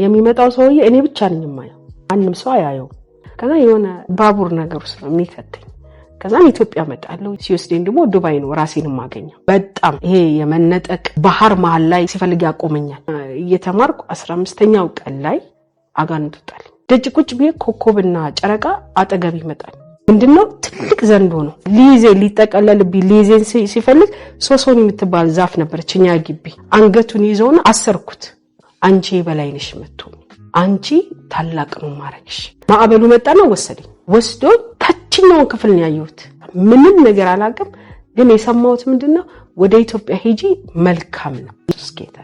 የሚመጣው ሰውዬ እኔ ብቻ ነኝ የማየው ማንም ሰው አያየው ከዛ የሆነ ባቡር ነገር ውስጥ ነው የሚከተኝ ከዛ ኢትዮጵያ መጣለው ሲወስደኝ ደግሞ ዱባይ ነው ራሴን ማገኘው በጣም ይሄ የመነጠቅ ባህር መሃል ላይ ሲፈልግ ያቆመኛል እየተማርኩ 15ኛው ቀን ላይ አጋንንት ወጣል ደጅ ቁጭ ብዬ ኮኮብና ጨረቃ አጠገብ ይመጣል ምንድነው ትልቅ ዘንዶ ነው ሊጠቀለልብኝ ሊይዘን ሲፈልግ ሶሶን የምትባል ዛፍ ነበርችኛ ግቢ አንገቱን ይዘውና አሰርኩት አንቺ በላይነሽ መጥቶ አንቺ ታላቅ ነው ማረክሽ ማዕበሉ መጣና ወስዶ ታችኛው ክፍል ነው ያየሁት ምንም ነገር አላቀም ግን የሰማሁት ምንድነው ወደ ኢትዮጵያ ሄጂ መልካም ነው እስከታ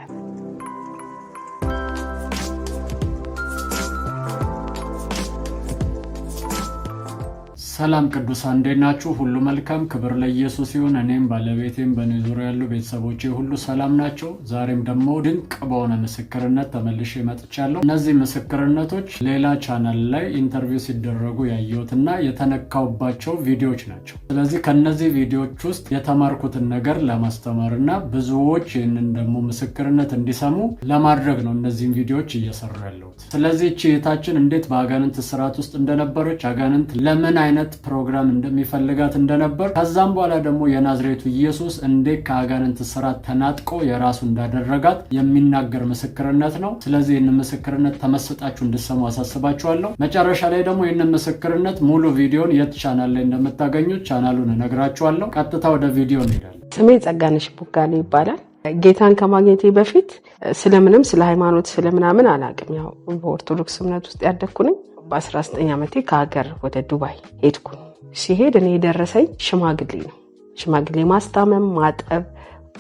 ሰላም ቅዱሳን እንደናችሁ ሁሉ መልካም ክብር ለኢየሱስ ይሁን እኔም ባለቤቴም በነዙሪያ ያሉ ቤተሰቦቼ ሁሉ ሰላም ናቸው ዛሬም ደግሞ ድንቅ በሆነ ምስክርነት ተመልሼ መጥቻለሁ እነዚህ ምስክርነቶች ሌላ ቻናል ላይ ኢንተርቪው ሲደረጉ ያየሁትና የተነካውባቸው ቪዲዮዎች ናቸው ስለዚህ ከነዚህ ቪዲዮዎች ውስጥ የተማርኩትን ነገር ለማስተማርና ብዙዎች ይህንን ደግሞ ምስክርነት እንዲሰሙ ለማድረግ ነው እነዚህን ቪዲዮዎች እየሰራሁ ያለሁት ስለዚህ እቺታችን እንዴት በአጋንንት ስርዓት ውስጥ እንደነበረች አጋንንት ለምን አይነት ፕሮግራም እንደሚፈልጋት እንደነበር ከዛም በኋላ ደግሞ የናዝሬቱ ኢየሱስ እንዴት ከአጋንንት ስርዓት ተናጥቆ የራሱ እንዳደረጋት የሚናገር ምስክርነት ነው ስለዚህ ይህንን ምስክርነት ተመስጣችሁ እንድትሰሙ አሳስባችኋለሁ መጨረሻ ላይ ደግሞ ይህንን ምስክርነት ሙሉ ቪዲዮን የት ቻናል ላይ እንደምታገኙት ቻናሉን እነግራችኋለሁ ቀጥታ ወደ ቪዲዮ እንሄዳለን ስሜ ጸጋነሽ ቡጋሌ ይባላል ጌታን ከማግኘቴ በፊት ስለምንም ስለ ሃይማኖት ስለምናምን አላቅም ያው በኦርቶዶክስ እምነት ውስጥ ያደኩኝ በ19 ዓመቴ ከሀገር ወደ ዱባይ ሄድኩ ሲሄድ እኔ ደረሰኝ ሽማግሌ ማስታመም ማጠብ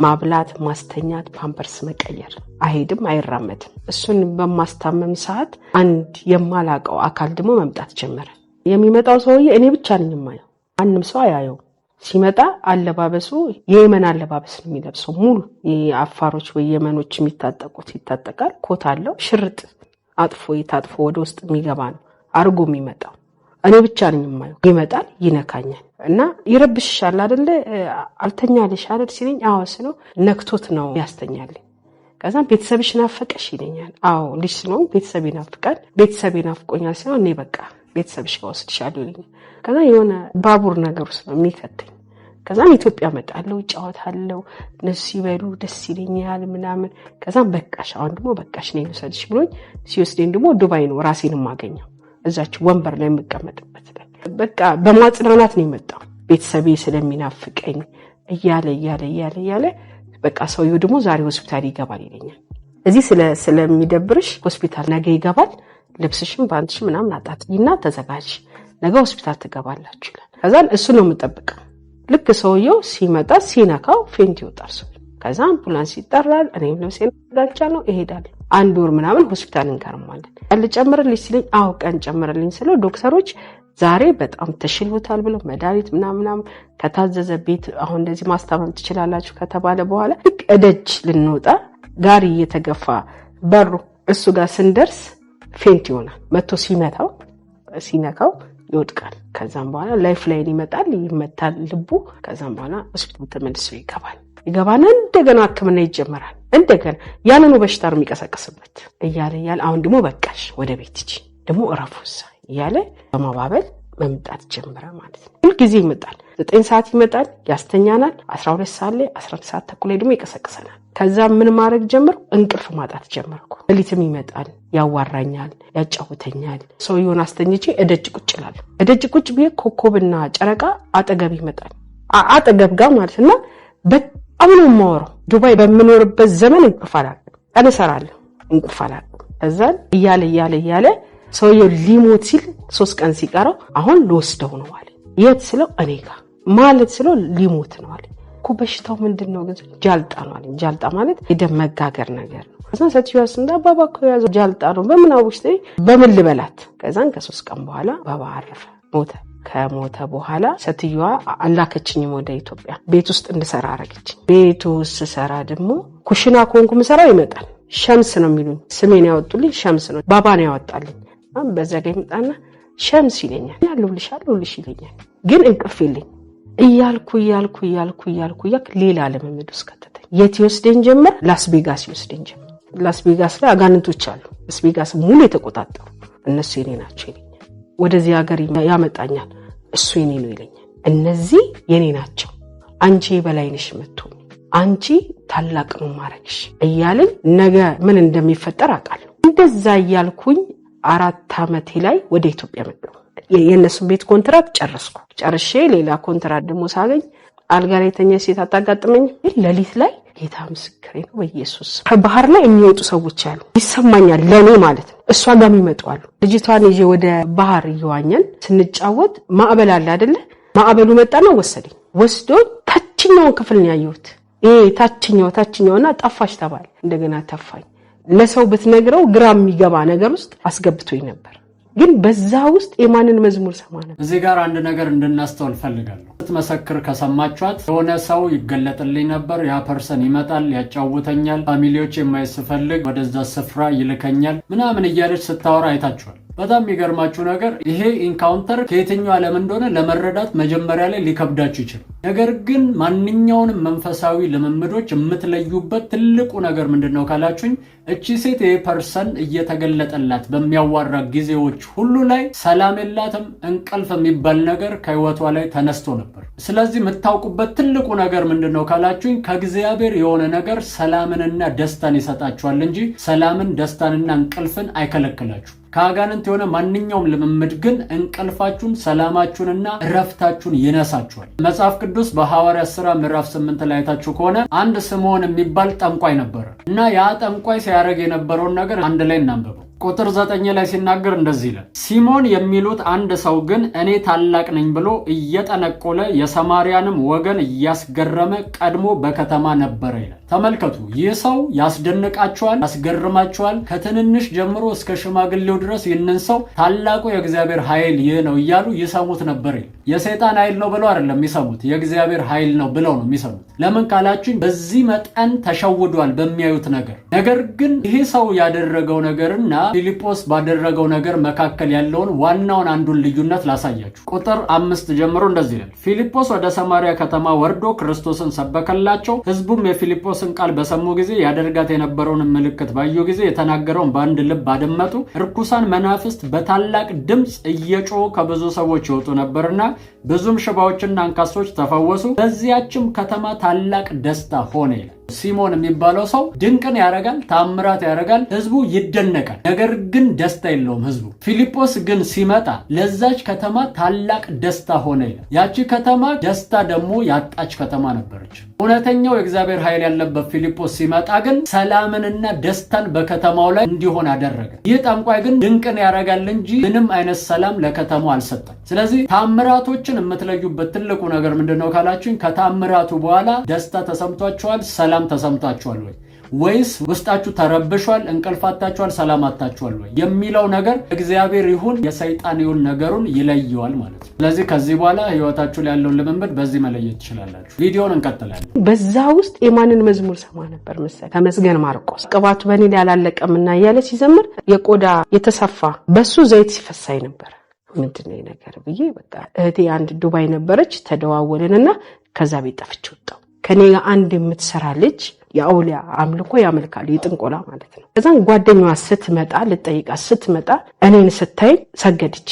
ማብላት ማስተኛት ፓምፐርስ መቀየር አይሄድም አይራመድም እሱን በማስታመም ሰዓት አንድ የማላቀው አካል ደግሞ መምጣት ጀመረ የሚመጣው ሰውዬ እኔ ብቻ ነኝ የማየው ማንም ሰው አያየው ሲመጣ አለባበሱ የየመን አለባበስ ነው የሚለብሰው ሙሉ የአፋሮች ወይ የመኖች የሚታጠቁት ይታጠቃል ኮት አለው ሽርጥ አጥፎ ይታጥፎ ወደ ውስጥ የሚገባ ነው አርጎ የሚመጣው እኔ ብቻ ነኝ የማየው ይመጣል ይነካኛል እና ይረብሽሻል አይደለ አልተኛልሽ አይደል ሲለኝ አዋስ ነው ነክቶት ነው ያስተኛልኝ ከዛ ቤተሰብሽ ናፈቀሽ ይለኛል አዎ ልጅ ነው ቤተሰብ ይናፍቃል ቤተሰብ ይናፍቆኛል ሲሆን እኔ በቃ ቤተሰብሽ ጋር ወስድሻለሁ ይለኛል ከዛ የሆነ ባቡር ነገር ውስጥ ነው የሚከተኝ ከዛ ኢትዮጵያ መጣለው ጫወታለው ነሱ ይበሉ ደስ ይለኛል ምናምን ከዛ በቃሽ አሁን ደግሞ በቃሽ ነኝ ወሰድሽ ብሎኝ ሲወስደኝ ደግሞ ዱባይ ነው ራሴን ማገኘው እዛች ወንበር ላይ መቀመጥበት በቃ በማጽናናት ነው የመጣው ቤተሰቤ ስለሚናፍቀኝ እያለ በቃ ሰውየው ደግሞ ዛሬ ሆስፒታል ይገባል ይለኛል እዚህ ስለሚደብርሽ ሆስፒታል ነገ ይገባል ልብስሽም ባንትሽ ምናምን አጣጥይና ተዘጋጅ ነገ ሆስፒታል ትገባላችሁ ይላል ከዛ እሱ ነው የምጠብቀው ልክ ሰውየው ሲመጣ ሲነካው ፌንት ይወጣል ከዛ አምቡላንስ ይጠራል እኔም ለምሳሌ ዳቻለሁ እሄዳለሁ አንድ ወር ምናምን ሆስፒታል እንከርማለን አልጨምርልኝ ሲለኝ አው ቀን ጨምርልኝ ስለው ዶክተሮች ዛሬ በጣም ተሽሎታል ብለው መድኃኒት ምናምን ከታዘዘ ቤት አሁን እንደዚህ ማስታመም ትችላላችሁ ከተባለ በኋላ ልክ እደጅ ልንወጣ ጋሪ እየተገፋ በሩ እሱ ጋር ስንደርስ ፌንት ይሆናል መጥቶ ሲነካው ይወድቃል ከዛም በኋላ ላይፍ ላይን ይመታል ልቡ ከዛም በኋላ ሆስፒታል ተመልሶ ይገባና እንደገና ህክምና ይጀምራል እንደገና ያንኑ በሽታ ነው የሚቀሰቀስበት እያለ አሁን ደግሞ በቃሽ ወደ ቤት ሂጂ ደግሞ እረፉሳ እያለ በማባበል መምጣት ጀመረ ማለት ነው ሁሉ ጊዜ ይመጣል 9 ሰዓት ይመጣል ያስተኛናል 12 ሰዓት ላይ 11 ሰዓት ተኩል ላይ ደግሞ ይቀሰቅሰናል ከዛ ምን ማድረግ ጀመርኩ እንቅልፍ ማጣት ጀመርኩ ሌሊትም ይመጣል ያዋራኛል ያጫውተኛል ሰውየውን አስተኝቼ እደጅ ቁጭ ብዬ ኮኮብና ጨረቃ አጠገብ ይመጣል አጠገብ ጋር ማለት ነው በጣም ነው የማወራው ዱባይ በመኖርበት ዘመን እንቅልፍ አላውቅም እንቅልፍ አላውቅም ከዛ እያለ ሰውየው ሊሞት ሲል 3 ቀን ሲቀረው አሁን ልወስደው ነው አለ የት ስለው እኔ ጋር ማለት ስለው ሊሞት ነው አለ በሽታው ምንድነው ግን ጃልጣ ነው አለ ጃልጣ ማለት የደም መጋገር ነገር ነው ከዛ ሰትዩስ እንዳባባ እኮ ያዘው ጃልጣ ነው በምን አውሽቴ በምን ልበላት ከዛን ከ3 ቀን በኋላ ባባ አረፈ ከሞተ በኋላ ሰትዩዋ አላከችኝ ወደ ኢትዮጵያ ቤት ውስጥ እንድሰራ አረጋችኝ ቤት ውስጥ ሰራ ደግሞ ኩሽና ኮንኩ ምሰራው ይመጣል ሸምስ ነው የሚሉኝ ስሜን ያወጡልኝ ሸምስ ነው ባባ ነው ያወጣልኝ በዘጋ ይመጣና ሸምስ ይለኛል ያሉልሽ ይለኛል ግን እንቅልፍ የለኝ እያልኩ ሌላ ለመምድ ውስጥ ከተተኝ የት ይወስደኝ ጀመር ላስ ቬጋስ ይወስደኝ ጀመር ላስ ቬጋስ ላይ አጋንንቶች አሉ። ላስ ቬጋስ ሙሉ የተቆጣጠሩ እነሱ የኔ ናቸው ይለኛል። ወደዚህ ሀገር ያመጣኛል እሱ የኔ ነው ይለኛል። እነዚህ የኔ ናቸው፣ አንቺ በላይ ነሽ የምትሆኚ፣ አንቺ ታላቅ ነው ማረግሽ እያለኝ ነገ ምን እንደሚፈጠር አውቃለሁ። እንደዛ እያልኩኝ 4 ዓመቴ ላይ ወደ ኢትዮጵያ መጣሁ። የነሱን ቤት ኮንትራት ጨርሼ ሌላ ኮንትራት ደግሞ ሳገኝ አልጋ ላይ ተኛ ሴት አታጋጥመኝ። ለሊት ላይ ጌታ ምስክሬ ነው በኢየሱስ ከባህር ላይ የሚወጡ ሰዎች አሉ ይሰማኛል፣ ለኔ ማለት ነው። እሷ ጋር የሚመጡ አሉ። ልጅቷን ይዤ ወደ ባህር እየዋኘን ስንጫወት ማዕበል አለ አይደለ? ማዕበሉ መጣና ወስዶ ታችኛውን ክፍል ነው ያየሁት። ታችኛውና ጠፋሽ ተባለ። እንደገና ተፋኝ። ለሰው ብትነግረው ግራ የሚገባ ነገር ውስጥ አስገብቶኝ ነበር። ግን በዛ ውስጥ የማንን መዝሙር ሰማ ነበር። እዚህ ጋር አንድ ነገር እንድናስተውል ፈልጋለሁ። ስትመሰክር ከሰማችኋት የሆነ ሰው ይገለጥልኝ ነበር፣ ያ ፐርሰን ይመጣል፣ ያጫውተኛል፣ ፋሚሊዎች የማይስፈልግ ወደዛ ስፍራ ይልከኛል ምናምን እያለች ስታወራ አይታችኋል። በጣም የሚገርማችሁ ነገር ይሄ ኢንካውንተር ከየትኛው ዓለም እንደሆነ ለመረዳት መጀመሪያ ላይ ሊከብዳችሁ ይችላል። ነገር ግን ማንኛውንም መንፈሳዊ ልምምዶች የምትለዩበት ትልቁ ነገር ምንድነው ካላችሁኝ፣ እቺ ሴት ይሄ ፐርሰን እየተገለጠላት በሚያዋራ ጊዜዎች ሁሉ ላይ ሰላም የላትም፣ እንቅልፍ የሚባል ነገር ከህይወቷ ላይ ተነስቶ ነበር። ስለዚህ የምታውቁበት ትልቁ ነገር ምንድነው ካላችሁኝ፣ ከእግዚአብሔር የሆነ ነገር ሰላምንና ደስታን ይሰጣችኋል እንጂ ሰላምን፣ ደስታንና እንቅልፍን አይከለክላችሁ። ከአጋንንት የሆነ ማንኛውም ልምምድ ግን እንቅልፋችሁን፣ ሰላማችሁንና እረፍታችሁን ይነሳችኋል። መጽሐፍ ቅዱስ በሐዋርያት ሥራ ምዕራፍ 8 ላይ አይታችሁ ከሆነ አንድ ስምዖን የሚባል ጠንቋይ ነበር እና ያ ጠንቋይ ሲያደርግ የነበረውን ነገር አንድ ላይ እናንብበው። ቁጥር 9 ላይ ሲናገር እንደዚህ ይላል፣ ሲሞን የሚሉት አንድ ሰው ግን እኔ ታላቅ ነኝ ብሎ እየጠነቆለ የሰማርያንም ወገን እያስገረመ ቀድሞ በከተማ ነበረ ይላል። ተመልከቱ፣ ይህ ሰው ያስደንቃቸዋል፣ ያስገርማቸዋል። ከትንንሽ ጀምሮ እስከ ሽማግሌው ድረስ ይህንን ሰው ታላቁ የእግዚአብሔር ኃይል ይህ ነው እያሉ ይሰሙት ነበር ይላል። የሰይጣን ኃይል ነው ብለው አይደለም የሚሰሙት፣ የእግዚአብሔር ኃይል ነው ብለው ነው የሚሰሙት። ለምን ካላችሁኝ፣ በዚህ መጠን ተሸውዷል በሚያዩት ነገር። ነገር ግን ይህ ሰው ያደረገው ነገርና ፊልጶስ ባደረገው ነገር መካከል ያለውን ዋናውን አንዱን ልዩነት ላሳያችሁ። ቁጥር 5 ጀምሮ እንደዚህ ይላል፣ ፊልጶስ ወደ ሰማርያ ከተማ ወርዶ ክርስቶስን ሰበከላቸው። ሕዝቡም የፊልጶስን ቃል በሰሙ ጊዜ ያደርጋት የነበረውን ምልክት ባዩ ጊዜ የተናገረውን በአንድ ልብ አደመጡ። ርኩሳን መናፍስት በታላቅ ድምፅ እየጮሁ ከብዙ ሰዎች ይወጡ ነበርና ብዙም ሽባዎችና አንካሶች ተፈወሱ። በዚያችም ከተማ ታላቅ ደስታ ሆነ ይላል። ሲሞን የሚባለው ሰው ድንቅን ያደርጋል፣ ታምራት ያደርጋል፣ ህዝቡ ይደነቃል። ነገር ግን ደስታ የለውም ህዝቡ። ፊልጶስ ግን ሲመጣ ለዛች ከተማ ታላቅ ደስታ ሆነ ይላል። ያቺ ከተማ ደስታ ደግሞ ያጣች ከተማ ነበረች። እውነተኛው የእግዚአብሔር ኃይል ያለበት ፊልጶስ ሲመጣ ግን ሰላምንና ደስታን በከተማው ላይ እንዲሆን አደረገ። ይህ ጠንቋይ ግን ድንቅን ያደርጋል እንጂ ምንም አይነት ሰላም ለከተማው አልሰጠም። ስለዚህ ታምራቶችን የምትለዩበት ትልቁ ነገር ምንድነው ካላችሁኝ፣ ከታምራቱ በኋላ ደስታ ተሰምቷቸዋል፣ ሰላም ተሰምቷቸዋል ወይስ ውስጣችሁ ተረብሿል፣ እንቅልፋታችኋል፣ ሰላማታችኋል ወይ የሚለው ነገር እግዚአብሔር ይሁን የሰይጣን ይሁን ነገሩን ይለየዋል ማለት ነው። ስለዚህ ከዚህ በኋላ ህይወታችሁ ላይ ያለውን ልምምድ በዚህ መለየት ትችላላችሁ። ቪዲዮውን እንቀጥላለን። በዛ ውስጥ የማንን መዝሙር ሰማ ነበር መሰለኝ? ተመስገን ማርቆስ ቅባቱ በእኔ ላይ አላለቀምና እያለ ሲዘምር የቆዳ የተሰፋ በሱ ዘይት ሲፈሳይ ነበር። ምንድነው ነገር ብዬ በቃ እህቴ አንድ ዱባይ ነበረች፣ ተደዋወልንና ከዛ ቤት ጠፍቼ ወጣሁ። ከኔ ጋር አንድ የምትሰራ ልጅ የአውሊያ አምልኮ ያመልካል፣ የጥንቆላ ማለት ነው። ከዛን ጓደኛዋ ስትመጣ እኔን ስታይ ሰገደች።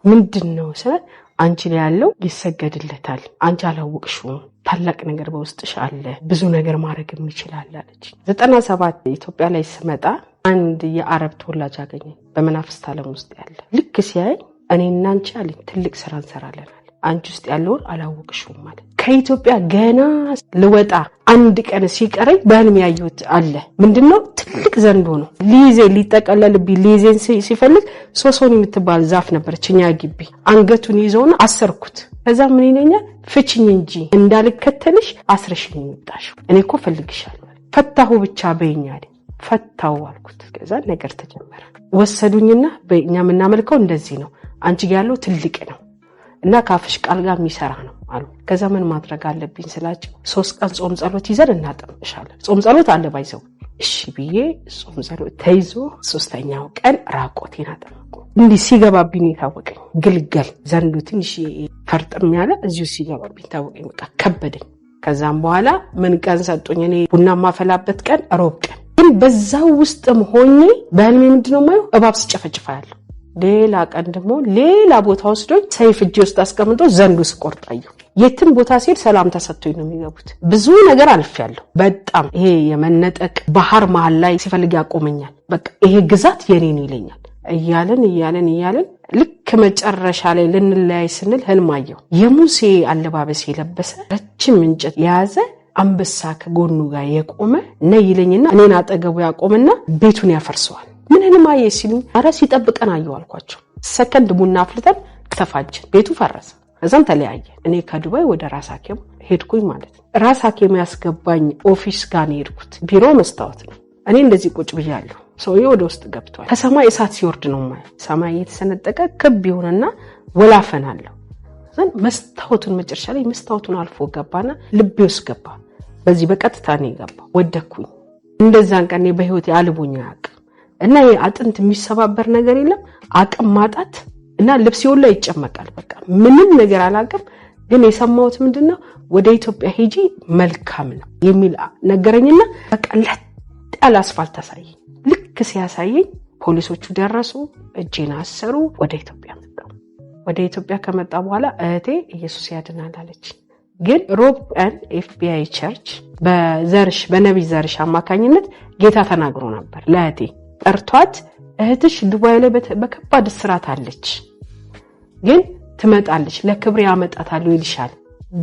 ምንድነው ስለ አንቺ ላይ ያለው ይሰገድለታል፣ አንቺ አላወቅሽውም፣ ታላቅ ነገር በውስጥሽ አለ፣ ብዙ ነገር ማድረግ ይችላል አለች። 97 ኢትዮጵያ ላይ ስመጣ አንድ የአረብ ተወላጅ አገኘኝ፣ በመናፍስት ዓለም ውስጥ ያለ። ልክ ሲያይ እኔና አንቺ አለኝ ትልቅ ስራ እንሰራለን፣ አንቺ ውስጥ ያለውን አላወቅሽውም ማለት። ከኢትዮጵያ ገና ልወጣ አንድ ቀን ሲቀረኝ በህልም ያየሁት አለ። ምንድነው? ትልቅ ዘንዶ ነው። ሊጠቀለልብኝ ሊይዘኝ ሲፈልግ ሶሶን የምትባል ዛፍ ነበረች እኛ ግቢ። አንገቱን ይዘውና አሰርኩት። ከዛ ምን ይለኛል? ፍቺኝ እንጂ እንዳልከተልሽ አስረሽኝ ወጣሽ። እኔ እኮ ፈልግሻለሁ፣ ፈታሁ ብቻ በይኝ አለኝ። ፈታው አልኩት። ከዛ ነገር ተጀመረ። ወሰዱኝና በእኛ የምናመልከው እንደዚህ ነው፣ አንቺ ጋር ያለው ትልቅ ነው እና ካፍሽ ቃል ጋር የሚሰራ ነው አሉ። ከዛ ምን ማድረግ አለብኝ ስላቸው 3 ቀን ጾም ጸሎት ይዘን እናጠምቅሻለን። ጾም ጸሎት አለ ባይዘው። እሺ ብዬ ጾም ጸሎት ተይዞ 3ኛው ቀን ራቆቴን አጠመቁ። እንዲህ ሲገባብኝ ታወቀኝ። ግልገል ዘንዱ ትንሽ ፈርጥም ያለ እዚሁ ሲገባብኝ ታወቀኝ። በቃ ከበደኝ። ከዛም በኋላ ምን ቀን ሰጡኝ? እኔ ቡና ማፈላበት ቀን ሮብ ቀን። ግን በዛው ውስጥም ሆኜ በህልሜ ምንድነው ማየው እባብ ሲጨፈጭፋለሁ። ሌላ ቀን ደግሞ ሌላ ቦታ ወስዶኝ ሰይፍ እጄ ውስጥ አስቀምጦ ዘንዱ ስቆርጣየው። የትም ቦታ ሲል ሰላም ተሰጥቶኝ ነው የሚገቡት። ብዙ ነገር አልፌያለሁ። በጣም ይሄ የመነጠቅ ባህር መሃል ላይ ሲፈልግ ያቆመኛል። በቃ ይሄ ግዛት የኔ ነው ይለኛል። እያለን ልክ መጨረሻ ላይ ልንለያይ ስንል ህልማየው የሙሴ አለባበስ የለበሰ ረጅም እንጨት የያዘ አንበሳ ከጎኑ ጋር የቆመ ነይ ይለኝና እኔን አጠገቡ ያቆምና ቤቱን ያፈርሰዋል። ምን ህልማየ ሲሉኝ አረ ሲጠብቀን አየው አልኳቸው። ሰከንድ ቡና አፍልተን ተፋጀን፣ ቤቱ ፈረሰ። ከዛም ተለያየ። እኔ ከዱባይ ወደ ራስ ሐኪም ሄድኩኝ ማለት ነው። ራስ ሐኪም ያስገባኝ ኦፊስ ጋር ነው የሄድኩት። ቢሮ መስታወት ነው። እኔ እንደዚህ ቁጭ ብያለሁ። ሰውዬው ወደ ውስጥ ገብቷል። ከሰማይ እሳት ሲወርድ ነው ማለት። ሰማይ የተሰነጠቀ ክብ ይሆንና ወላፈን አለው። ዘን መስታወቱን መጨረሻ ላይ መስታወቱን አልፎ ገባና ልቤ ውስጥ ገባ። በዚህ በቀጥታ ነው የገባው። ወደኩኝ። እንደዛን ቀን በህይወቴ አልቦኝ አያውቅም። እና የአጥንት የሚሰባበር ነገር የለም። አቅም ማጣት እና ልብስ ይወላ ይጨመቃል። በቃ ምንም ነገር አላውቅም። ግን የሰማሁት ምንድነው ወደ ኢትዮጵያ ሄጂ መልካም ነው የሚል ነገረኝና በቃ ለጣል አስፋልት አሳየኝ። ልክ ሲያሳየኝ ፖሊሶቹ ደረሱ፣ እጄን አሰሩ። ወደ ኢትዮጵያ መጣሁ። ወደ ኢትዮጵያ ከመጣ በኋላ እህቴ ኢየሱስ ያድናል አለች። ግን ሮብ ቀን ኤፍቢአይ ቸርች በነብይ ዘርሽ አማካኝነት ጌታ ተናግሮ ነበር ለእህቴ። ጠርቷት እህትሽ ዱባይ ላይ በከባድ እስራት አለች፣ ግን ትመጣለች፣ ለክብሬ ያመጣታለሁ ይልሻል፣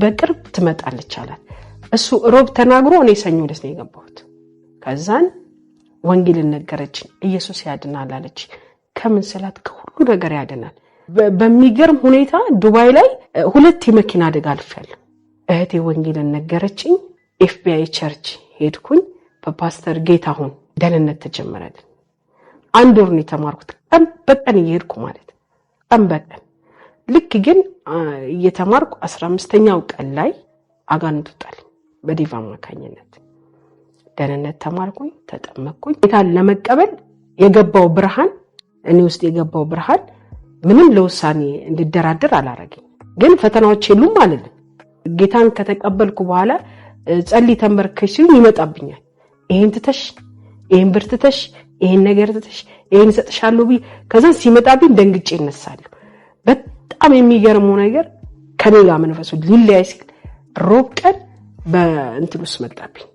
በቅርብ ትመጣለች አላት። እሱ ሮብ ተናግሮ እኔ ሰኞ ዕለት ነው የገባሁት። ከዛን ወንጌል ነገረችኝ። ኢየሱስ ያድናል አለች። ከምን ስላት ከሁሉ ነገር ያድናል። በሚገርም ሁኔታ ዱባይ ላይ 2 የመኪና አደጋ አልፌያለሁ። እህቴ ወንጌል ነገረችኝ። ኤፍቢአይ ቸርች ሄድኩኝ። በፓስተር ጌታሁን ደህንነት ተጀመረልን። 1 ወር ነው የተማርኩት። ቀን በቀን እየሄድኩ ማለት ቀን በቀን ልክ ግን እየተማርኩ 15ኛው ቀን ላይ አጋንንት ወጣልኝ በዲቫ አማካኝነት። ደህንነት ተማርኩኝ፣ ተጠመቅኩኝ። ጌታን ለመቀበል የገባው ብርሃን እኔ ውስጥ የገባው ብርሃን ምንም ለውሳኔ እንድደራደር አላረገኝ። ግን ፈተናዎች የሉም ማለት ነው። ጌታን ከተቀበልኩ በኋላ ጸልይ ተንበርከሽ ሲሉ ይመጣብኛል። ይሄን ትተሽ፣ ይሄን ብርትተሽ፣ ይሄን ነገር ትተሽ፣ ይሄን ሰጥሻለሁ ቢ ከዛ ሲመጣብኝ ደንግጬ እነሳለሁ። በጣም የሚገርመው ነገር ከኔ ጋር መንፈሱ ሊለያይ ሲል ሮብ ቀን በእንትን ውስጥ መጣብኝ፣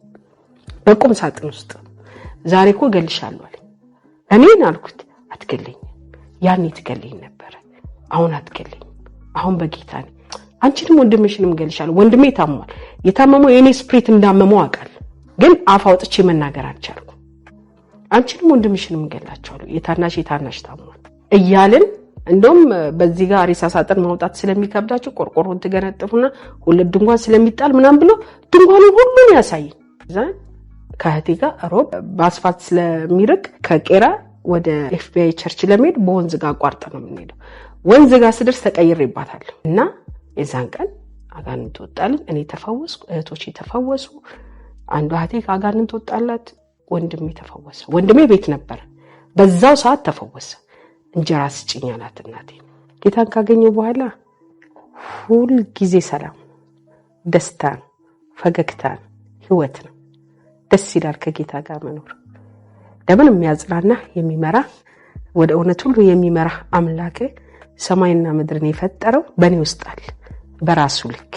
በቁም ሳጥን ውስጥ። ዛሬ እኮ እገልሻለሁ አለኝ። እኔን አልኩት አትገለኝም፣ ያኔ ትገለኝ ነበር፣ አሁን አትገለኝም፣ አሁን በጌታ ነኝ። አንቺንም ወንድምሽንም እገልሻለሁ። ወንድሜ ታሟል። የታመመው የኔ ስፕሪት እንዳመመው አውቃለሁ፣ ግን አፍ አውጥቼ መናገር አልቻልኩም። አንቺንም ወንድምሽንም እገላቸዋለሁ፣ የታናሽ ታሟል እያልን እንደውም በዚህ ጋር ሬሳ ሳጥን ማውጣት ስለሚከብዳቸው ቆርቆሮን ትገነጥፉና 2 ድንኳን ስለሚጣል ምናምን ብሎ ድንኳኑ ሁሉን ያሳየኝ። ዛን ከእህቴ ጋር ሮብ በአስፋልት ስለሚርቅ ከቄራ ወደ ኤፍቢአይ ቸርች ለመሄድ በወንዝ ጋር አቋርጠ ነው የምንሄደው። ወንዝ ጋር ስደርስ ተቀይሬባታለሁ እና የዛን ቀን አጋንንት ወጣልኝ። እኔ ተፈወስኩ፣ እህቶቼ ተፈወሱ። አንዷ እህቴ ከአጋንንት ወጣላት፣ ወንድሜ ተፈወሰ። ወንድሜ ቤት ነበር፣ በዛው ሰዓት ተፈወሰ። እንጀራ ስጭኝ አላት እናቴ። ጌታን ካገኘው በኋላ ሁሉ ጊዜ ሰላም፣ ደስታ፣ ፈገግታ፣ ህይወት ነው። ደስ ይላል ከጌታ ጋር መኖር። ለምን የሚያጽናና የሚመራ ወደ እውነት ሁሉ የሚመራ አምላክ ሰማይና ምድርን የፈጠረው በእኔ ውስጥ አለ። በራሱ ልክ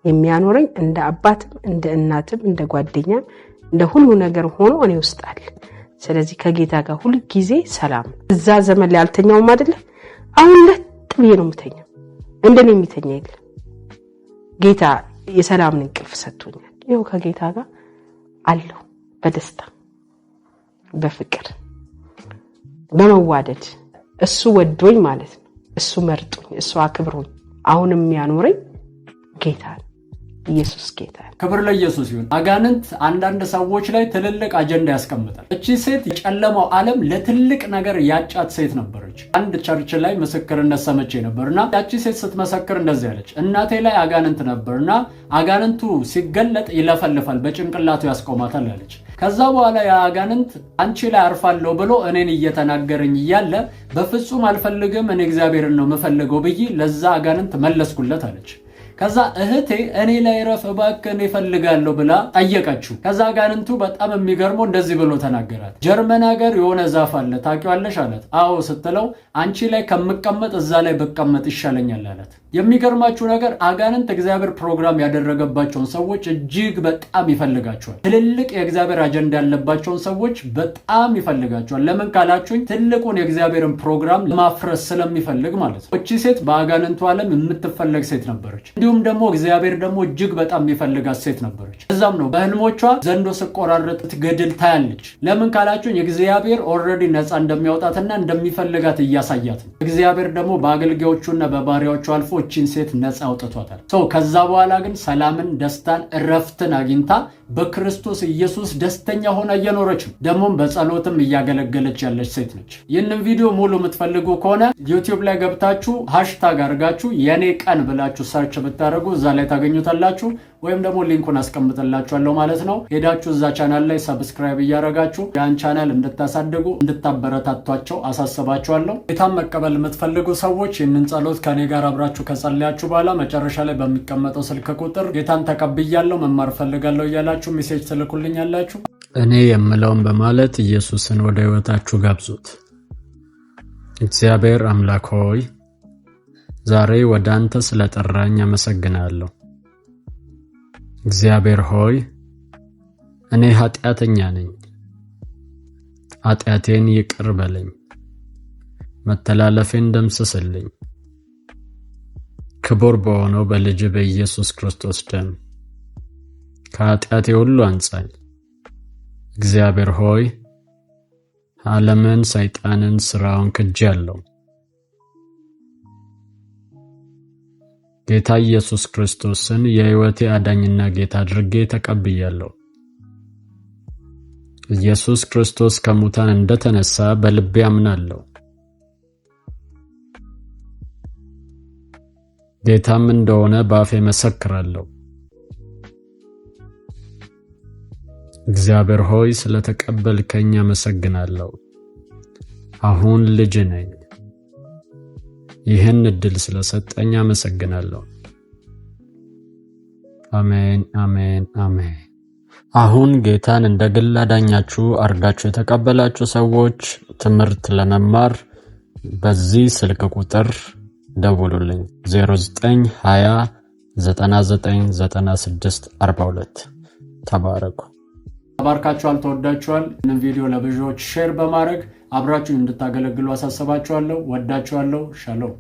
የሚያኖረኝ እንደ አባትም እንደ እናትም እንደ ጓደኛም እንደ ሁሉ ነገር ሆኖ እኔ ውስጥ አለ። ስለዚህ ከጌታ ጋር ሁሉ ጊዜ ሰላም። እዛ ዘመን ላይ አልተኛውም አይደለ? አሁን ለጥ ብዬ ነው የምተኛው። እንደኔ የሚተኛ የለም። ጌታ የሰላምን እንቅልፍ ሰጥቶኛል። ይኸው ከጌታ ጋር አለሁ በደስታ በፍቅር በመዋደድ። እሱ ወዶኝ ማለት ነው። እሱ መርጦኝ፣ እሱ አክብሮኝ አሁንም የሚያኖረኝ ጌታ ነው። ኢየሱስ ጌታ ነው። ክብር ለኢየሱስ ይሁን። አጋንንት አንዳንድ ሰዎች ላይ ትልልቅ አጀንዳ ያስቀምጣል። እቺ ሴት የጨለማው ዓለም ለትልቅ ነገር ያጫት ሴት ነበረች። አንድ ቸርች ላይ ምስክርነት ሰምቼ ነበርና ያቺ ሴት ስትመሰክር እንደዚህ ያለች፣ እናቴ ላይ አጋንንት ነበርና አጋንንቱ ሲገለጥ ይለፈልፋል፣ በጭንቅላቱ ያስቆማታል አለች። ከዛ በኋላ የአጋንንት አንቺ ላይ አርፋለሁ ብሎ እኔን እየተናገረኝ እያለ በፍጹም አልፈልግም፣ እኔ እግዚአብሔርን ነው የምፈልገው ብዬ ለዛ አጋንንት መለስኩለት አለች። ከዛ እህቴ እኔ ላይ ረፍ እባክህን እፈልጋለሁ ብላ ጠየቀችው። ከዛ አጋንንቱ በጣም የሚገርመው እንደዚህ ብሎ ተናገራት። ጀርመን ሀገር የሆነ ዛፍ አለ ታውቂዋለሽ አላት። አዎ ስትለው አንቺ ላይ ከምቀመጥ እዛ ላይ ብቀመጥ ይሻለኛል አላት። የሚገርማችሁ ነገር አጋንንት እግዚአብሔር ፕሮግራም ያደረገባቸውን ሰዎች እጅግ በጣም ይፈልጋቸዋል። ትልልቅ የእግዚአብሔር አጀንዳ ያለባቸውን ሰዎች በጣም ይፈልጋቸዋል። ለምን ካላችሁኝ ትልቁን የእግዚአብሔርን ፕሮግራም ለማፍረስ ስለሚፈልግ ማለት ነው። እቺ ሴት በአጋንንቱ ዓለም የምትፈለግ ሴት ነበረች። እንዲሁም ደግሞ እግዚአብሔር ደግሞ እጅግ በጣም የሚፈልጋት ሴት ነበረች። እዛም ነው በህልሞቿ ዘንዶ ስቆራረጥ ትገድል ታያለች። ለምን ካላችሁኝ እግዚአብሔር ኦልሬዲ ነፃ እንደሚያወጣትና እንደሚፈልጋት እያሳያት ነው። እግዚአብሔር ደግሞ በአገልጋዮቹና በባሪያዎቹ አልፎ እቺን ሴት ነፃ አውጥቷታል። ከዛ በኋላ ግን ሰላምን፣ ደስታን፣ እረፍትን አግኝታ በክርስቶስ ኢየሱስ ደስተኛ ሆና እየኖረች ነው። ደግሞም በጸሎትም እያገለገለች ያለች ሴት ነች። ይህንን ቪዲዮ ሙሉ የምትፈልጉ ከሆነ ዩቲዩብ ላይ ገብታችሁ ሃሽታግ አድርጋችሁ የኔ ቀን ብላችሁ ሰርች ብታደርጉ እዛ ላይ ታገኙታላችሁ። ወይም ደግሞ ሊንኩን አስቀምጥላችኋለሁ ማለት ነው። ሄዳችሁ እዛ ቻናል ላይ ሰብስክራይብ እያደረጋችሁ ያን ቻናል እንድታሳድጉ እንድታበረታቷቸው አሳስባችኋለሁ። ጌታን መቀበል የምትፈልጉ ሰዎች ይህንን ጸሎት ከኔ ጋር አብራችሁ ከጸለያችሁ በኋላ መጨረሻ ላይ በሚቀመጠው ስልክ ቁጥር ጌታን ተቀብያለሁ መማር ፈልጋለሁ እያላችሁ ሜሴጅ ትልኩልኛላችሁ። እኔ የምለውን በማለት ኢየሱስን ወደ ህይወታችሁ ጋብዙት። እግዚአብሔር አምላክ ሆይ ዛሬ ወደ አንተ ስለጠራኝ አመሰግናለሁ። እግዚአብሔር ሆይ እኔ ኃጢአተኛ ነኝ። ኃጢአቴን ይቅር በለኝ፣ መተላለፌን ደምስስልኝ። ክቡር በሆነው በልጅ በኢየሱስ ክርስቶስ ደም ከኃጢአቴ ሁሉ አንጻኝ። እግዚአብሔር ሆይ ዓለምን፣ ሰይጣንን፣ ሥራውን ክጄአለሁ። ጌታ ኢየሱስ ክርስቶስን የሕይወቴ አዳኝና ጌታ አድርጌ ተቀብያለሁ። ኢየሱስ ክርስቶስ ከሙታን እንደተነሳ በልቤ አምናለሁ። ጌታም እንደሆነ በአፌ መሰክራለሁ። እግዚአብሔር ሆይ ስለተቀበልከኝ አመሰግናለሁ። አሁን ልጅ ነኝ። ይህን እድል ስለሰጠኝ አመሰግናለሁ። አሜን፣ አሜን፣ አሜን። አሁን ጌታን እንደ ግል አዳኛችሁ አርጋችሁ የተቀበላችሁ ሰዎች ትምህርት ለመማር በዚህ ስልክ ቁጥር ደውሉልኝ 0920 9996 42። ተባረኩ። ተባርካችኋል፣ ተወዳችኋል። ይህንን ቪዲዮ ለብዙዎች ሼር በማድረግ አብራችሁ እንድታገለግሉ አሳስባችኋለሁ። ወዳችኋለሁ። ሻሎም